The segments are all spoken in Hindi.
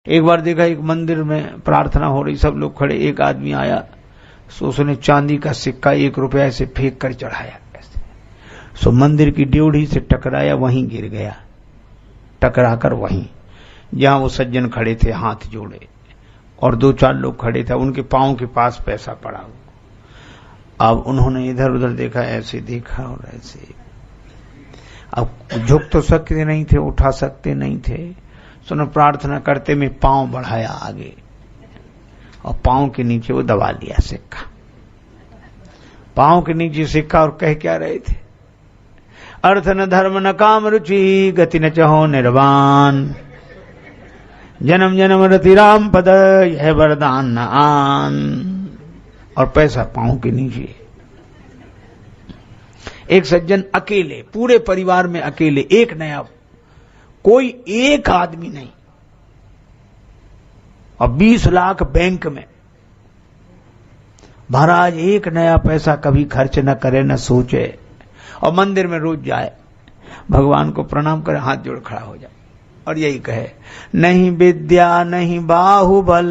एक बार देखा एक मंदिर में प्रार्थना हो रही, सब लोग खड़े, एक आदमी आया सो उसने चांदी का सिक्का 1 रुपया ऐसे फेंक कर चढ़ाया, सो मंदिर की ड्योढ़ी से टकराया, वहीं गिर गया, टकराकर वहीं जहां वो सज्जन खड़े थे हाथ जोड़े और 2-4 लोग खड़े थे, उनके पांव के पास पैसा पड़ा हुआ। अब उन्होंने इधर उधर देखा, ऐसे देखा और ऐसे, अब झुक तो सकते नहीं थे, उठा सकते नहीं थे, सुनो प्रार्थना करते में पांव बढ़ाया आगे और पांव के नीचे वो दबा लिया सिक्का, पांव के नीचे सिक्का, और कह क्या रहे थे, अर्थ न धर्म न काम रुचि, गति न चहो निर्वाण, जन्म जन्म रति राम पद, यह वरदान न आन, और पैसा पांव के नीचे। एक सज्जन अकेले, पूरे परिवार में अकेले, एक नया, कोई एक आदमी नहीं, और 20 लाख बैंक में, महाराज एक नया पैसा कभी खर्च न करे न सोचे, और मंदिर में रोज जाए, भगवान को प्रणाम करे, हाथ जोड़ खड़ा हो जाए और यही कहे, नहीं विद्या नहीं बाहुबल,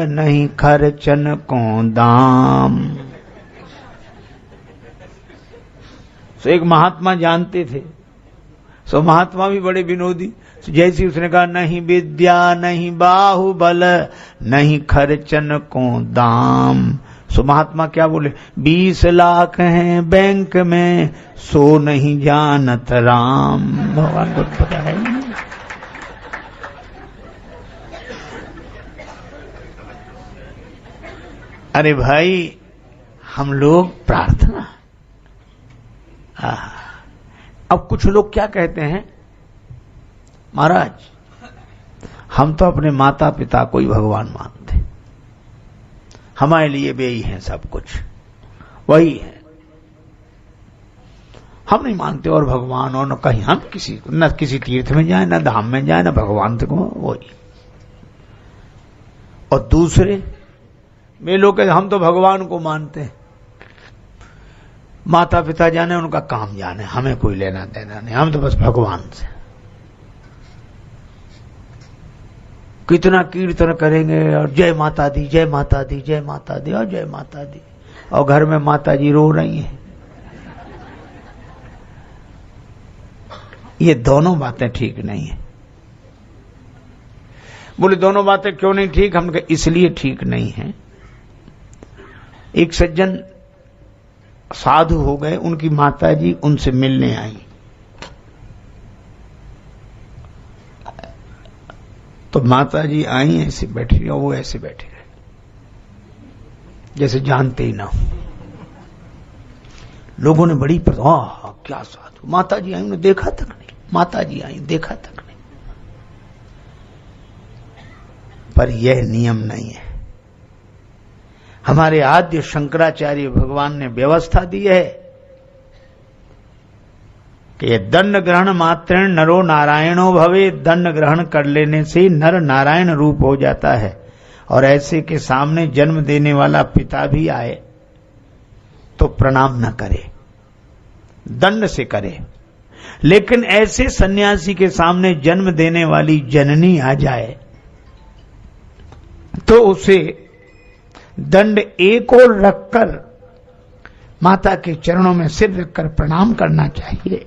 नहीं खर्चन को दाम। तो एक महात्मा जानते थे, सो महात्मा भी बड़े विनोदी, जैसे उसने कहा नहीं विद्या नहीं बाहुबल, नहीं खर्चन को दाम, सो महात्मा क्या बोले, 20 लाख हैं बैंक में, सो नहीं जानत राम। भगवान को पता है। अरे भाई हम लोग प्रार्थना, अब कुछ लोग क्या कहते हैं, महाराज हम तो अपने माता पिता को ही भगवान मानते, हमारे लिए वे ही हैं, सब कुछ वही है, हम नहीं मानते और भगवान, और न कहीं हम किसी न किसी तीर्थ में जाए, न धाम में जाए, न भगवान को, वही। और दूसरे वे लोग कहते हम तो भगवान को मानते हैं, माता पिता जाने उनका काम जाने, हमें कोई लेना देना नहीं, हम तो बस भगवान से। कितना कीर्तन करेंगे और जय माता दी, जय माता दी, जय माता दी और जय माता दी, और घर में माता जी रो रही हैं। ये दोनों बातें ठीक नहीं है। बोले दोनों बातें क्यों नहीं ठीक? हमने कहा इसलिए ठीक नहीं है, एक सज्जन साधु हो गए, उनकी माताजी उनसे मिलने आई, तो माताजी आई ऐसे बैठी और वो ऐसे बैठे रहे जैसे जानते ही ना हो। लोगों ने बड़ी क्या साधु, माताजी आई, उन्हें देखा तक नहीं, माताजी आई देखा तक नहीं। पर यह नियम नहीं है। हमारे आद्य शंकराचार्य भगवान ने व्यवस्था दी है कि दंड ग्रहण मात्रेण नरो नारायणो भवे, दंड ग्रहण कर लेने से नर नारायण रूप हो जाता है, और ऐसे के सामने जन्म देने वाला पिता भी आए तो प्रणाम न करे, दंड से करे। लेकिन ऐसे सन्यासी के सामने जन्म देने वाली जननी आ जाए तो उसे दंड एक और रखकर माता के चरणों में सिर रखकर प्रणाम करना चाहिए।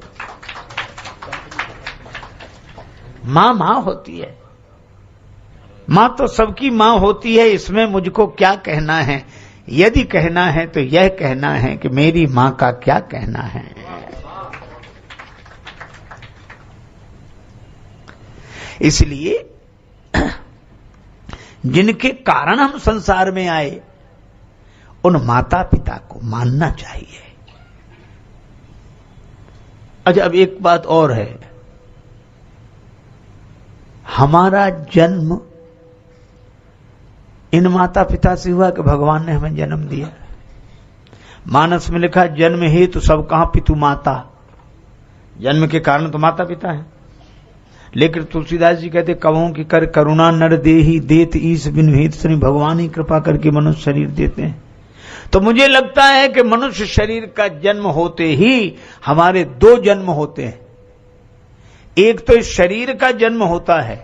मां मां होती है, मां तो सबकी मां होती है, इसमें मुझको क्या कहना है? यदि कहना है तो यह कहना है कि मेरी मां का क्या कहना है। इसलिए जिनके कारण हम संसार में आए उन माता पिता को मानना चाहिए। अच्छा, अब एक बात और है, हमारा जन्म इन माता पिता से हुआ कि भगवान ने हमें जन्म दिया। मानस में लिखा जन्म हेतु सब कहां पितु माता, जन्म के कारण तो माता पिता है। लेकिन तुलसीदास जी कहते कवों की कर करुणा नर देही, देत ईस बिन भेद श्री, भगवान ही कृपा करके मनुष्य शरीर देते हैं। तो मुझे लगता है कि मनुष्य शरीर का जन्म होते ही हमारे 2 जन्म होते हैं। एक तो इस शरीर का जन्म होता है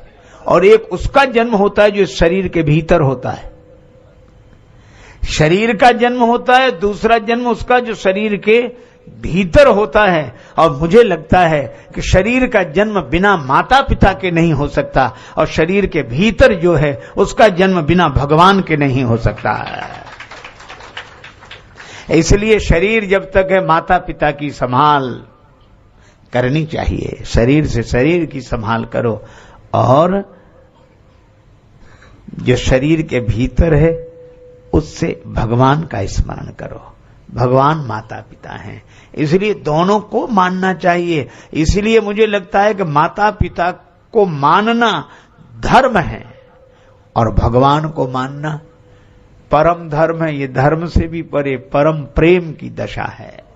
और एक उसका जन्म होता है जो शरीर के भीतर होता है। शरीर का जन्म होता है, दूसरा जन्म उसका जो शरीर के भीतर होता है। और मुझे लगता है कि शरीर का जन्म बिना माता पिता के नहीं हो सकता, और शरीर के भीतर जो है उसका जन्म बिना भगवान के नहीं हो सकता है। इसलिए शरीर जब तक है माता पिता की संभाल करनी चाहिए, शरीर से शरीर की संभाल करो, और जो शरीर के भीतर है उससे भगवान का स्मरण करो। भगवान माता पिता हैं, इसलिए दोनों को मानना चाहिए। इसलिए मुझे लगता है कि माता पिता को मानना धर्म है और भगवान को मानना परम धर्म है। ये धर्म से भी परे परम प्रेम की दशा है।